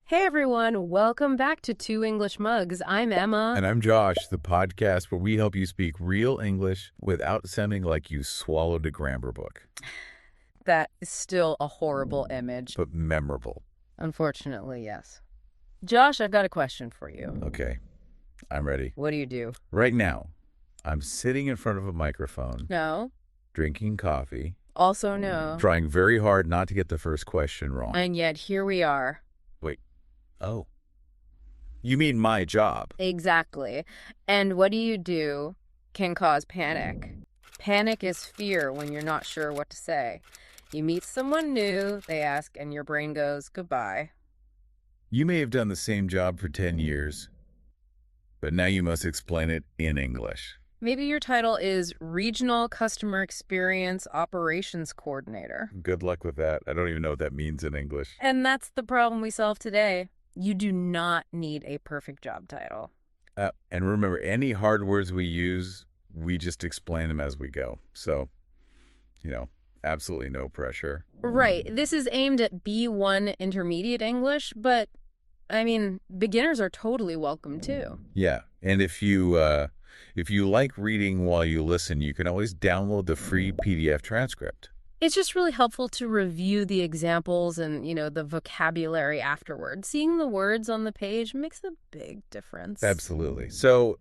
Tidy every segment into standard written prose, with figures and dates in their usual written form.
Hey everyone, welcome back to Two English Mugs. I'm Emma. And I'm Josh, the podcast where we help you speak real English without sounding like you swallowed a grammar book. That is still a horrible image. But memorable. Unfortunately, yes. Josh, I've got a question for you. Okay, I'm ready. What do you do? Right now, I'm sitting in front of a microphone, No. drinking coffee, Also no. trying very hard not to get the first question wrong. And yet here we are. Wait, oh. You mean my job? Exactly. And what do can cause panic. Panic is fear when you're not sure what to say. You meet someone new, they ask, and your brain goes, goodbye. You may have done the same job for 10 years, but now you must explain it in English. Maybe your title is Regional Customer Experience Operations Coordinator. Good luck with that. I don't even know what that means in English. And that's the problem we solve today. You do not need a perfect job title. And remember, any hard words we use, we just explain them as we go. So, absolutely no pressure. Right. This is aimed at B1 intermediate English, but, beginners are totally welcome too. Yeah. And if you like reading while you listen, you can always download the free PDF transcript. It's just really helpful to review the examples and, the vocabulary afterwards. Seeing the words on the page makes a big difference. Absolutely. So,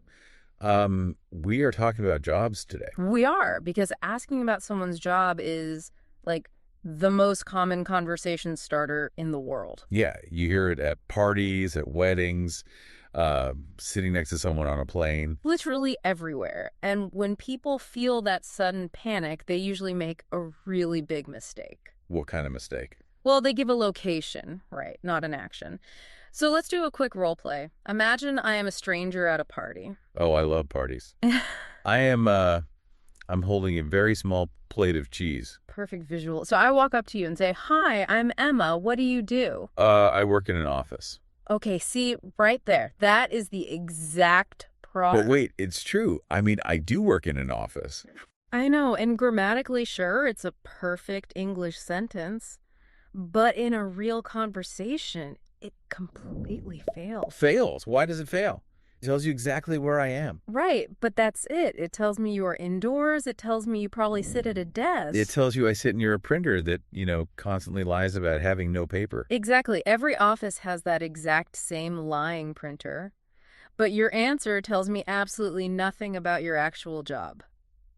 we are talking about jobs today. We are, because asking about someone's job is, the most common conversation starter in the world. Yeah. You hear it at parties, at weddings, sitting next to someone on a plane. Literally everywhere. And when people feel that sudden panic, they usually make a really big mistake. What kind of mistake? Well, they give a location, right, not an action. So let's do a quick role play. Imagine I am a stranger at a party. Oh, I love parties. I'm holding a very small plate of cheese. Perfect visual. So I walk up to you and say, "Hi, I'm Emma. What do you do?" I work in an office. Okay, see, right there. That is the exact problem. But wait, it's true. I do work in an office. I know, and grammatically, sure, it's a perfect English sentence. But in a real conversation, it completely fails. Fails? Why does it fail? It tells you exactly where I am. Right, but that's it. It tells me you are indoors. It tells me you probably sit at a desk. It tells you I sit near a printer that, constantly lies about having no paper. Exactly. Every office has that exact same lying printer. But your answer tells me absolutely nothing about your actual job.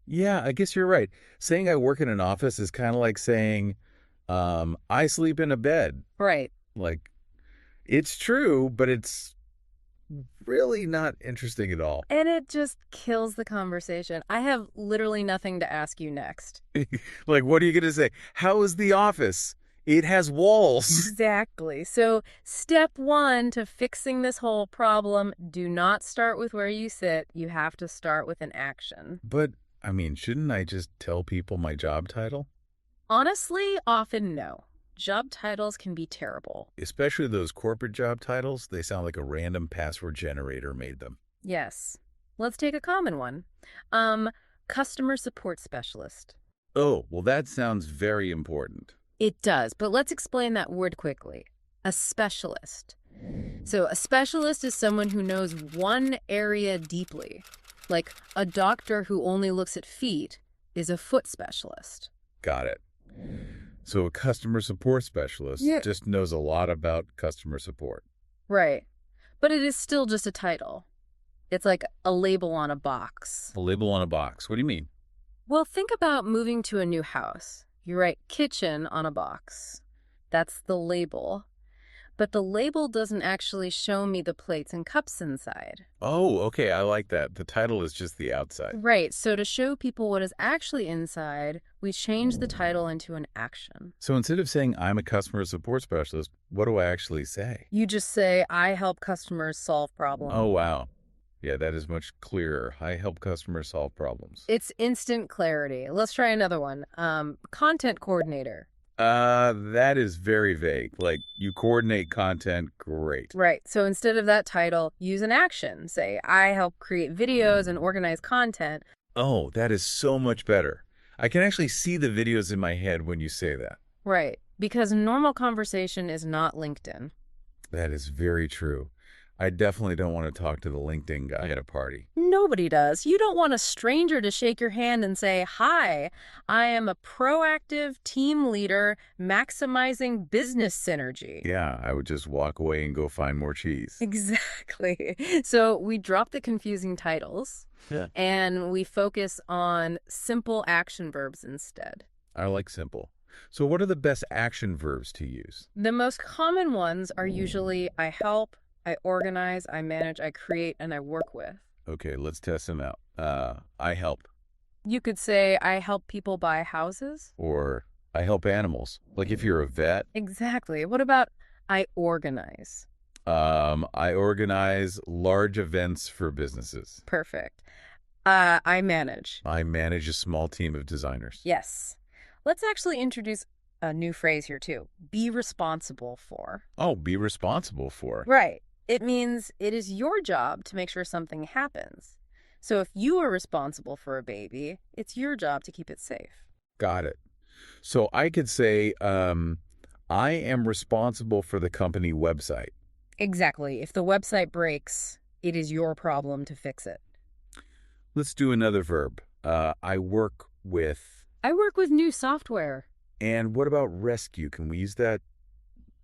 Yeah, I guess you're right. Saying I work in an office is kind of like saying, I sleep in a bed. Right. It's true, but it's really not interesting at all. And it just kills the conversation. I have literally nothing to ask you next. What are you going to say? How is the office? It has walls. Exactly. So step one to fixing this whole problem, do not start with where you sit. You have to start with an action. But, shouldn't I just tell people my job title? Honestly, often no. Job titles can be terrible. Especially those corporate job titles, they sound like a random password generator made them. Yes. Let's take a common one. Customer support specialist. Oh, well, that sounds very important. It does, but let's explain that word quickly. A specialist. So a specialist is someone who knows one area deeply. Like a doctor who only looks at feet is a foot specialist. Got it. So a customer support specialist just knows a lot about customer support. Right. But it is still just a title. It's like a label on a box. A label on a box. What do you mean? Well, think about moving to a new house. You write kitchen on a box. That's the label. But the label doesn't actually show me the plates and cups inside. Oh, okay. I like that. The title is just the outside. Right. So to show people what is actually inside, we change the title into an action. So instead of saying I'm a customer support specialist, what do I actually say? You just say, I help customers solve problems. Oh, wow. Yeah, that is much clearer. I help customers solve problems. It's instant clarity. Let's try another one. Content coordinator. That is very vague. You coordinate content, great. Right. So instead of that title, use an action. Say, I help create videos and organize content. Oh, that is so much better. I can actually see the videos in my head when you say that. Right. Because normal conversation is not LinkedIn. That is very true. I definitely don't want to talk to the LinkedIn guy at a party. Nobody does. You don't want a stranger to shake your hand and say, "Hi, I am a proactive team leader maximizing business synergy." Yeah, I would just walk away and go find more cheese. Exactly. So we drop the confusing titles Yeah. and we focus on simple action verbs instead. I like simple. So what are the best action verbs to use? The most common ones are usually I help, I organize, I manage, I create, and I work with. Okay, let's test them out. I help, You could say I help people buy houses. or I help animals. Like if you're a vet, Exactly. What about I organize? I organize large events for businesses. Perfect. I manage. I manage a small team of designers. Yes. Let's actually introduce a new phrase here too. Be responsible for. Oh, be responsible for. Right. It means it is your job to make sure something happens. So if you are responsible for a baby, it's your job to keep it safe. Got it. So I could say, I am responsible for the company website. Exactly. If the website breaks, it is your problem to fix it. Let's do another verb. I work with. I work with new software. And what about rescue? Can we use that?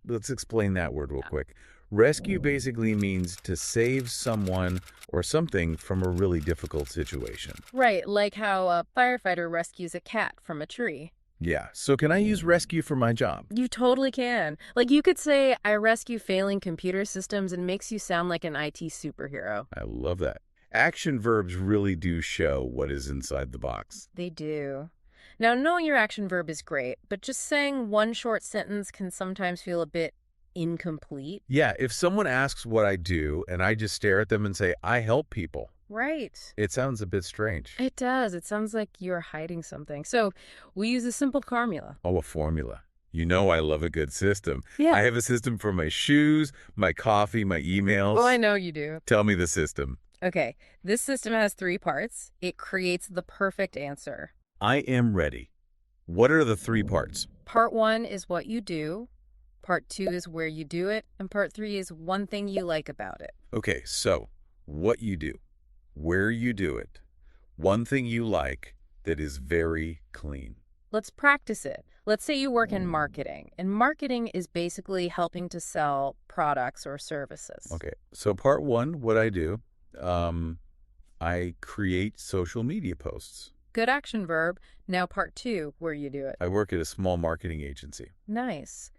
Let's explain that word real quick. Rescue basically means to save someone or something from a really difficult situation. Right, like how a firefighter rescues a cat from a tree. Yeah. So can I use rescue for my job? You totally can. Like you could say, I rescue failing computer systems, and makes you sound like an IT superhero. I love that. Action verbs really do show what is inside the box. They do. Now, knowing your action verb is great, but just saying one short sentence can sometimes feel a bit incomplete. Yeah, if someone asks what I do and I just stare at them and say, I help people, Right. it sounds a bit strange. It does. It sounds like you're hiding something. So we use a simple formula. Oh, a formula. You know I love a good system. Yeah. I have a system for my shoes, my coffee, my emails. Well, I know you do. Tell me the system. Okay, this system has 3 parts. It creates the perfect answer. I am ready. What are the 3 parts? Part 1 is what you do. Part 2 is where you do it. And part 3 is one thing you like about it. Okay, so what you do, where you do it, one thing you like that is very clean. Let's practice it. Let's say you work in marketing, and marketing is basically helping to sell products or services. Okay, so part 1, what I do, I create social media posts. Good action verb. Now part 2, where you do it. I work at a small marketing agency. Nice.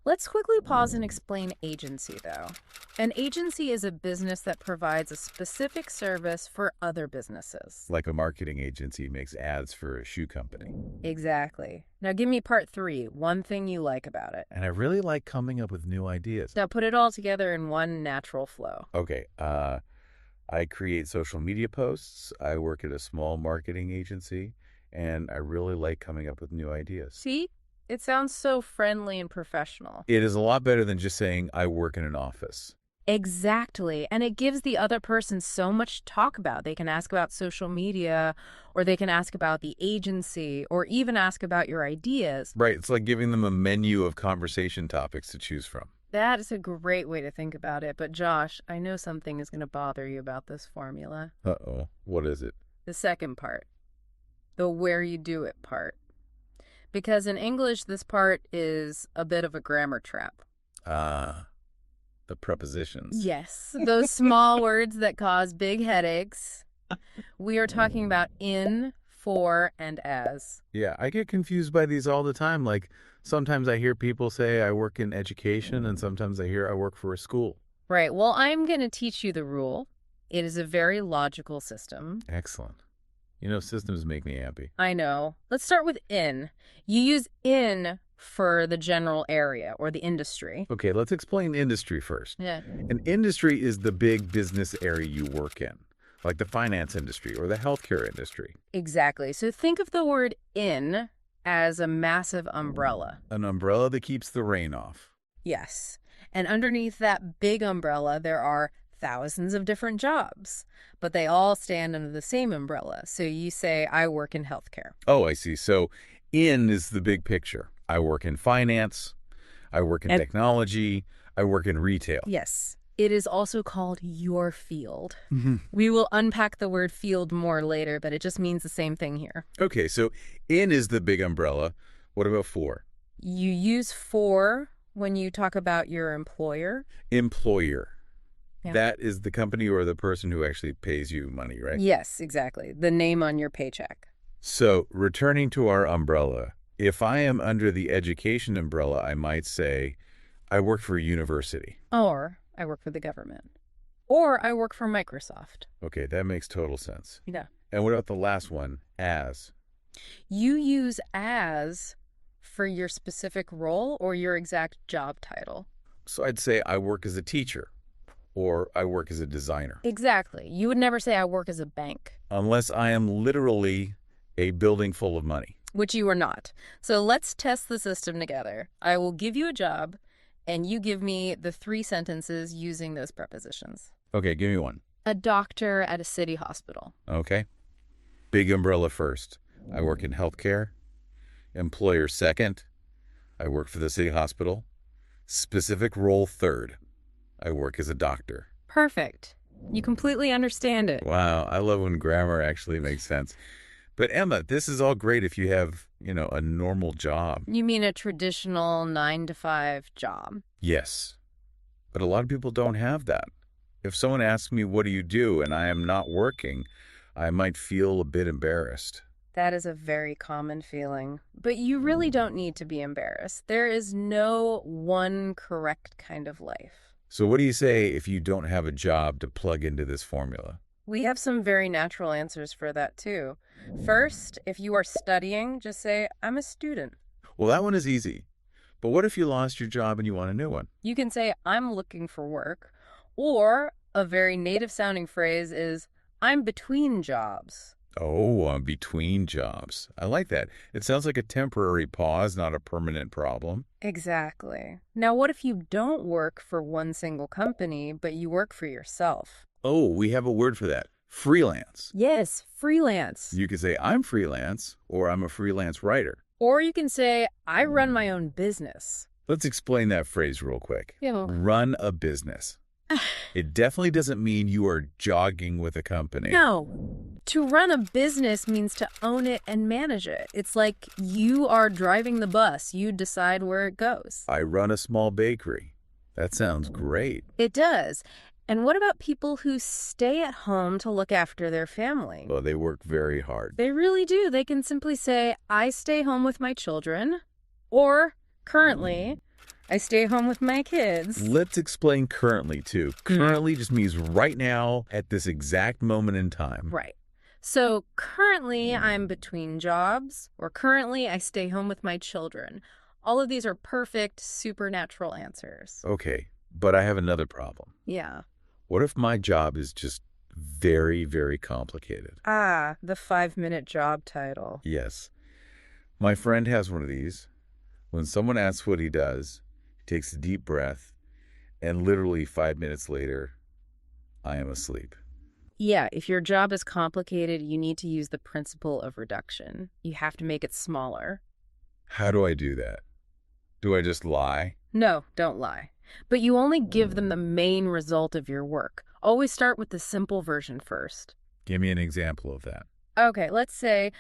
Let's quickly pause and explain agency, though. An agency is a business that provides a specific service for other businesses. Like a marketing agency makes ads for a shoe company. Exactly. Now give me part 3, one thing you like about it. And I really like coming up with new ideas. Now put it all together in one natural flow. Okay, I create social media posts, I work at a small marketing agency, and I really like coming up with new ideas. See? It sounds so friendly and professional. It is a lot better than just saying I work in an office. Exactly. And it gives the other person so much to talk about. They can ask about social media, or they can ask about the agency, or even ask about your ideas. Right, it's like giving them a menu of conversation topics to choose from. That is a great way to think about it. But Josh, I know something is going to bother you about this formula. Uh-oh, what is it? The second part. The where you do it part. Because in English, this part is a bit of a grammar trap. The prepositions. Yes, those small words that cause big headaches. We are talking about in, for, and as. Yeah, I get confused by these all the time. Like, sometimes I hear people say I work in education, and sometimes I hear I work for a school. Right, well, I'm going to teach you the rule. It is a very logical system. Excellent. You know, systems make me happy. I know. Let's start with in. You use in for the general area or the industry. Okay, let's explain industry first. Yeah. An industry is the big business area you work in, like the finance industry or the healthcare industry. Exactly. So think of the word in as a massive umbrella. An umbrella that keeps the rain off. Yes. And underneath that big umbrella, there are thousands of different jobs, but they all stand under the same umbrella. So you say, I work in healthcare. Oh, I see. So in is the big picture. I work in finance. I work in technology. I work in retail. Yes. It is also called your field. Mm-hmm. We will unpack the word field more later, but it just means the same thing here. Okay, so in is the big umbrella. What about for? You use for when you talk about your employer. Employer. Yeah. That is the company or the person who actually pays you money, right? Yes, exactly. The name on your paycheck. So returning to our umbrella, if I am under the education umbrella, I might say, I work for a university. Or I work for the government. Or I work for Microsoft. Okay, that makes total sense. Yeah. And what about the last one, as? You use as for your specific role or your exact job title. So I'd say I work as a teacher or I work as a designer. Exactly. You would never say I work as a bank. Unless I am literally a building full of money. Which you are not. So let's test the system together. I will give you a job, and you give me the 3 sentences using those prepositions. Okay, give me one. A doctor at a city hospital. Okay. Big umbrella first. I work in healthcare. Employer second. I work for the city hospital. Specific role third. I work as a doctor. Perfect. You completely understand it. Wow, I love when grammar actually makes sense. But Emma, this is all great if you have, a normal job. You mean a traditional 9-to-5 job? Yes. But a lot of people don't have that. If someone asks me, what do you do, and I am not working, I might feel a bit embarrassed. That is a very common feeling. But you really don't need to be embarrassed. There is no one correct kind of life. So what do you say if you don't have a job to plug into this formula? We have some very natural answers for that, too. First, if you are studying, just say, I'm a student. Well, that one is easy. But what if you lost your job and you want a new one? You can say, I'm looking for work. Or a very native-sounding phrase is, I'm between jobs. Oh, I'm between jobs. I like that. It sounds like a temporary pause, not a permanent problem. Exactly. Now, what if you don't work for one single company, but you work for yourself? Oh, we have a word for that. Freelance. Yes, freelance. You could say, I'm freelance, or I'm a freelance writer. Or you can say, I run my own business. Let's explain that phrase real quick. Yeah. Run a business. It definitely doesn't mean you are jogging with a company. No. To run a business means to own it and manage it. It's like you are driving the bus. You decide where it goes. I run a small bakery. That sounds great. It does. And what about people who stay at home to look after their family? Well, they work very hard. They really do. They can simply say, I stay home with my children, or currently, I stay home with my kids. Let's explain currently, too. Currently just means right now at this exact moment in time. Right. So currently, I'm between jobs, or currently, I stay home with my children. All of these are perfect, supernatural answers. Okay, but I have another problem. Yeah. What if my job is just very, very complicated? Ah, the 5-minute job title. Yes. My friend has one of these. When someone asks what he does, he takes a deep breath, and literally 5 minutes later, I am asleep. Yeah, if your job is complicated, you need to use the principle of reduction. You have to make it smaller. How do I do that? Do I just lie? No, don't lie. But you only give them the main result of your work. Always start with the simple version first. Give me an example of that. Okay, let's say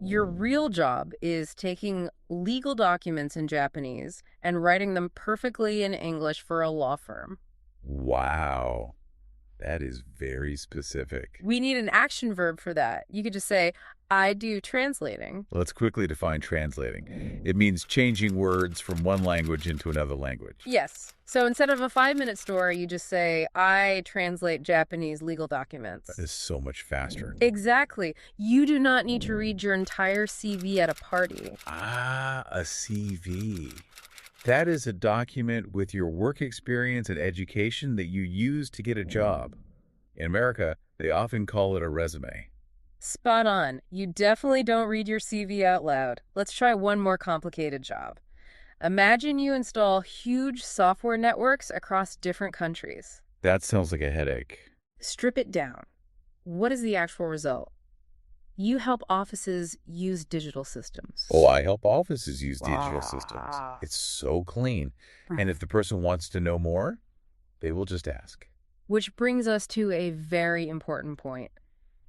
your real job is taking legal documents in Japanese and writing them perfectly in English for a law firm. Wow. That is very specific. We need an action verb for that. You could just say, I do translating. Let's quickly define translating. It means changing words from one language into another language. Yes. So instead of a 5-minute story, you just say, I translate Japanese legal documents. That is so much faster. Exactly. You do not need to read your entire CV at a party. Ah, a CV. That is a document with your work experience and education that you use to get a job. In America, they often call it a resume. Spot on. You definitely don't read your CV out loud. Let's try one more complicated job. Imagine you install huge software networks across different countries. That sounds like a headache. Strip it down. What is the actual result? You help offices use digital systems. Oh, I help offices use digital systems. Wow. It's so clean. And if the person wants to know more, they will just ask. Which brings us to a very important point.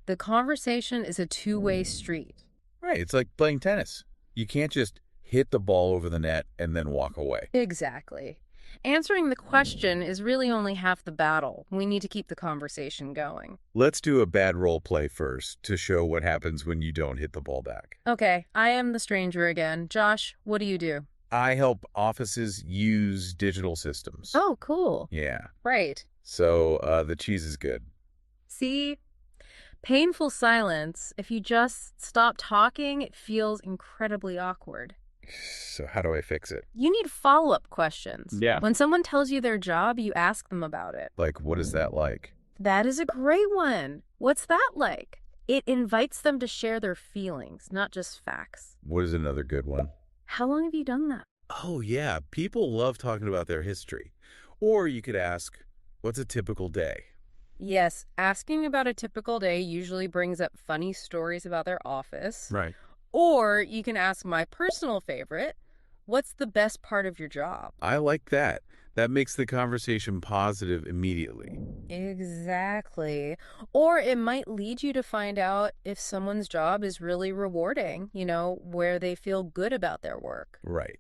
The conversation is a two-way street. Right. It's like playing tennis. You can't just hit the ball over the net and then walk away. Exactly. Answering the question is really only half the battle. We need to keep the conversation going. Let's do a bad role play first to show what happens when you don't hit the ball back. Okay, I am the stranger again. Josh, what do you do? I help offices use digital systems. Oh, cool. Yeah. Right. So the cheese is good. See? Painful silence. If you just stop talking, it feels incredibly awkward. So how do I fix it? You need follow-up questions. Yeah. When someone tells you their job, you ask them about it. Like, what is that like? That is a great one. What's that like? It invites them to share their feelings, not just facts. What is another good one? How long have you done that? Oh, yeah. People love talking about their history. Or you could ask, what's a typical day? Yes, asking about a typical day usually brings up funny stories about their office. Right. Or you can ask my personal favorite, what's the best part of your job? I like that. That makes the conversation positive immediately. Exactly. Or it might lead you to find out if someone's job is really rewarding, where they feel good about their work. Right.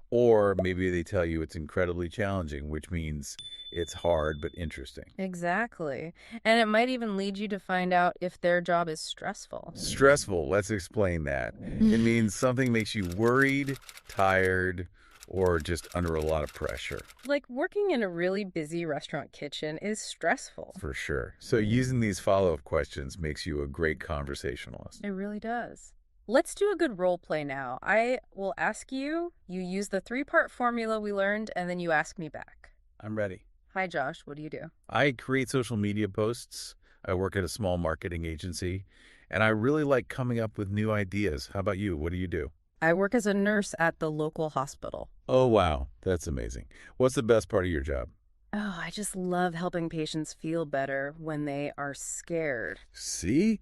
Or maybe they tell you it's incredibly challenging, which means it's hard but interesting. Exactly. And it might even lead you to find out if their job is stressful. Stressful, let's explain that. It means something makes you worried, tired, or just under a lot of pressure. Like working in a really busy restaurant kitchen is stressful. For sure. So using these follow-up questions makes you a great conversationalist. It really does. Let's do a good role play now. I will ask you, you use the 3-part formula we learned, and then you ask me back. I'm ready. Hi, Josh. What do you do? I create social media posts. I work at a small marketing agency, and I really like coming up with new ideas. How about you? What do you do? I work as a nurse at the local hospital. Oh, wow. That's amazing. What's the best part of your job? Oh, I just love helping patients feel better when they are scared. See?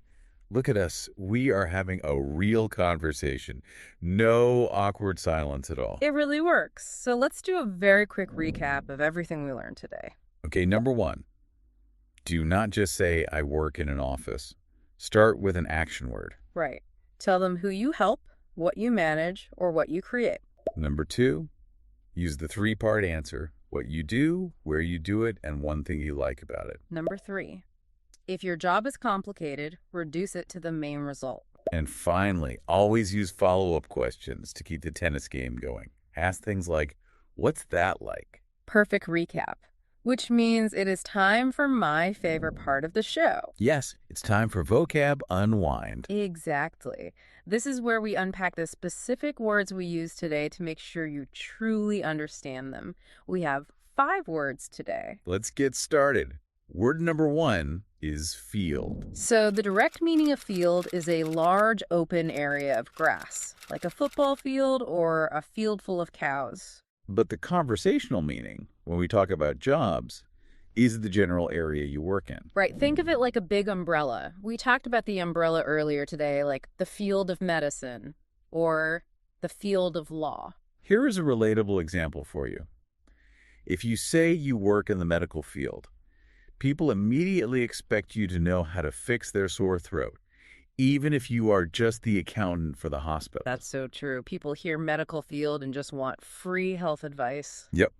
Look at us. We are having a real conversation. No awkward silence at all. It really works. So let's do a very quick recap of everything we learned today. Okay, number 1. Do not just say, I work in an office. Start with an action word. Right. Tell them who you help, what you manage, or what you create. Number 2, use the 3-part answer. What you do, where you do it, and one thing you like about it. Number 3, if your job is complicated, reduce it to the main result. And finally, always use follow-up questions to keep the tennis game going. Ask things like, what's that like? Perfect recap. Which means it is time for my favorite part of the show. Yes, it's time for Vocab Unwind. Exactly. This is where we unpack the specific words we use today to make sure you truly understand them. We have 5 words today. Let's get started. Word number 1 is field. So the direct meaning of field is a large open area of grass, like a football field or a field full of cows. But the conversational meaning, when we talk about jobs, is the general area you work in. Right, think of it like a big umbrella. We talked about the umbrella earlier today, like the field of medicine or the field of law. Here is a relatable example for you. If you say you work in the medical field, people immediately expect you to know how to fix their sore throat, even if you are just the accountant for the hospital. That's so true. People hear medical field and just want free health advice. Yep.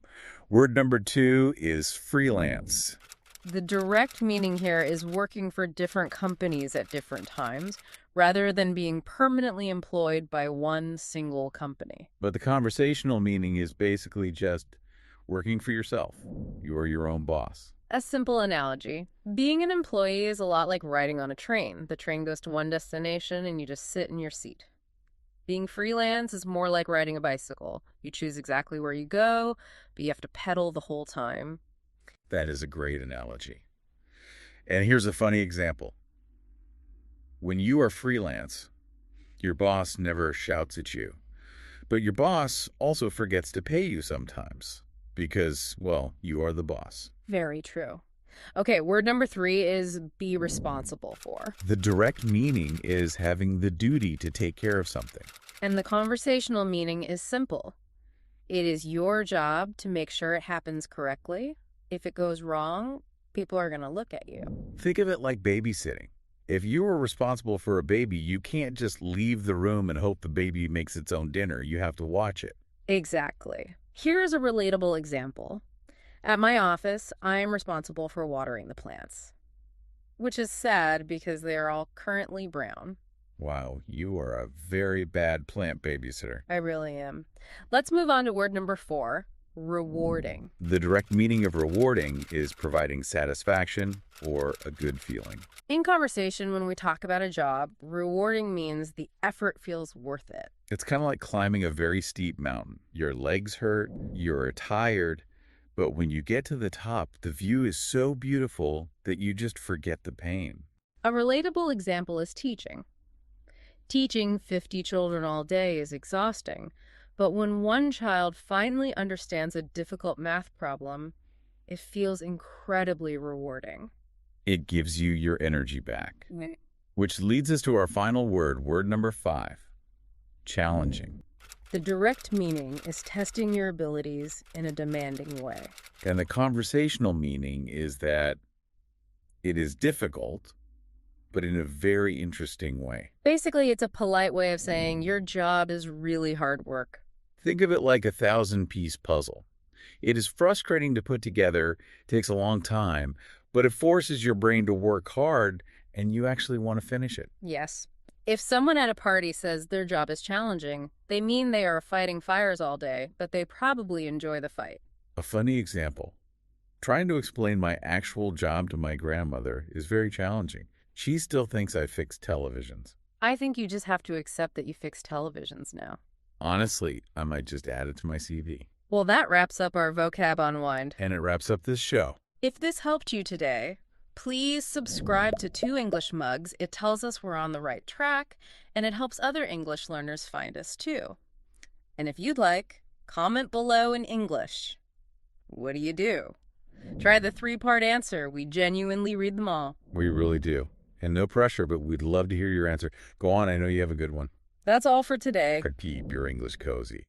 Word number 2 is freelance. The direct meaning here is working for different companies at different times, rather than being permanently employed by one single company. But the conversational meaning is basically just working for yourself. You're your own boss. A simple analogy. Being an employee is a lot like riding on a train. The train goes to one destination and you just sit in your seat. Being freelance is more like riding a bicycle. You choose exactly where you go, but you have to pedal the whole time. That is a great analogy. And here's a funny example. When you are freelance, your boss never shouts at you. But your boss also forgets to pay you sometimes because, well, you are the boss. Very true. Okay, word number 3 is be responsible for. The direct meaning is having the duty to take care of something. And the conversational meaning is simple. It is your job to make sure it happens correctly. If it goes wrong, people are going to look at you. Think of it like babysitting. If you are responsible for a baby, you can't just leave the room and hope the baby makes its own dinner. You have to watch it. Exactly. Here is a relatable example. At my office, I am responsible for watering the plants, which is sad because they are all currently brown. Wow, you are a very bad plant babysitter. I really am. Let's move on to word number 4, rewarding. The direct meaning of rewarding is providing satisfaction or a good feeling. In conversation, when we talk about a job, rewarding means the effort feels worth it. It's kind of like climbing a very steep mountain. Your legs hurt, you're tired, but when you get to the top, the view is so beautiful that you just forget the pain. A relatable example is teaching. Teaching 50 children all day is exhausting, but when one child finally understands a difficult math problem, it feels incredibly rewarding. It gives you your energy back. Which leads us to our final word, word number 5, challenging. The direct meaning is testing your abilities in a demanding way. And the conversational meaning is that it is difficult, but in a very interesting way. Basically, it's a polite way of saying your job is really hard work. Think of it like a 1,000-piece puzzle. It is frustrating to put together, takes a long time, but it forces your brain to work hard, and you actually want to finish it. Yes. If someone at a party says their job is challenging, they mean they are fighting fires all day, but they probably enjoy the fight. A funny example. Trying to explain my actual job to my grandmother is very challenging. She still thinks I fix televisions. I think you just have to accept that you fix televisions now. Honestly, I might just add it to my CV. Well, that wraps up our Vocab Unwind. And it wraps up this show. If this helped you today, please subscribe to 2 English Mugs. It tells us we're on the right track, and it helps other English learners find us too. And if you'd like, comment below in English. What do? Try the 3-part answer. We genuinely read them all. We really do. And no pressure, but we'd love to hear your answer. Go on, I know you have a good one. That's all for today. Keep your English cozy.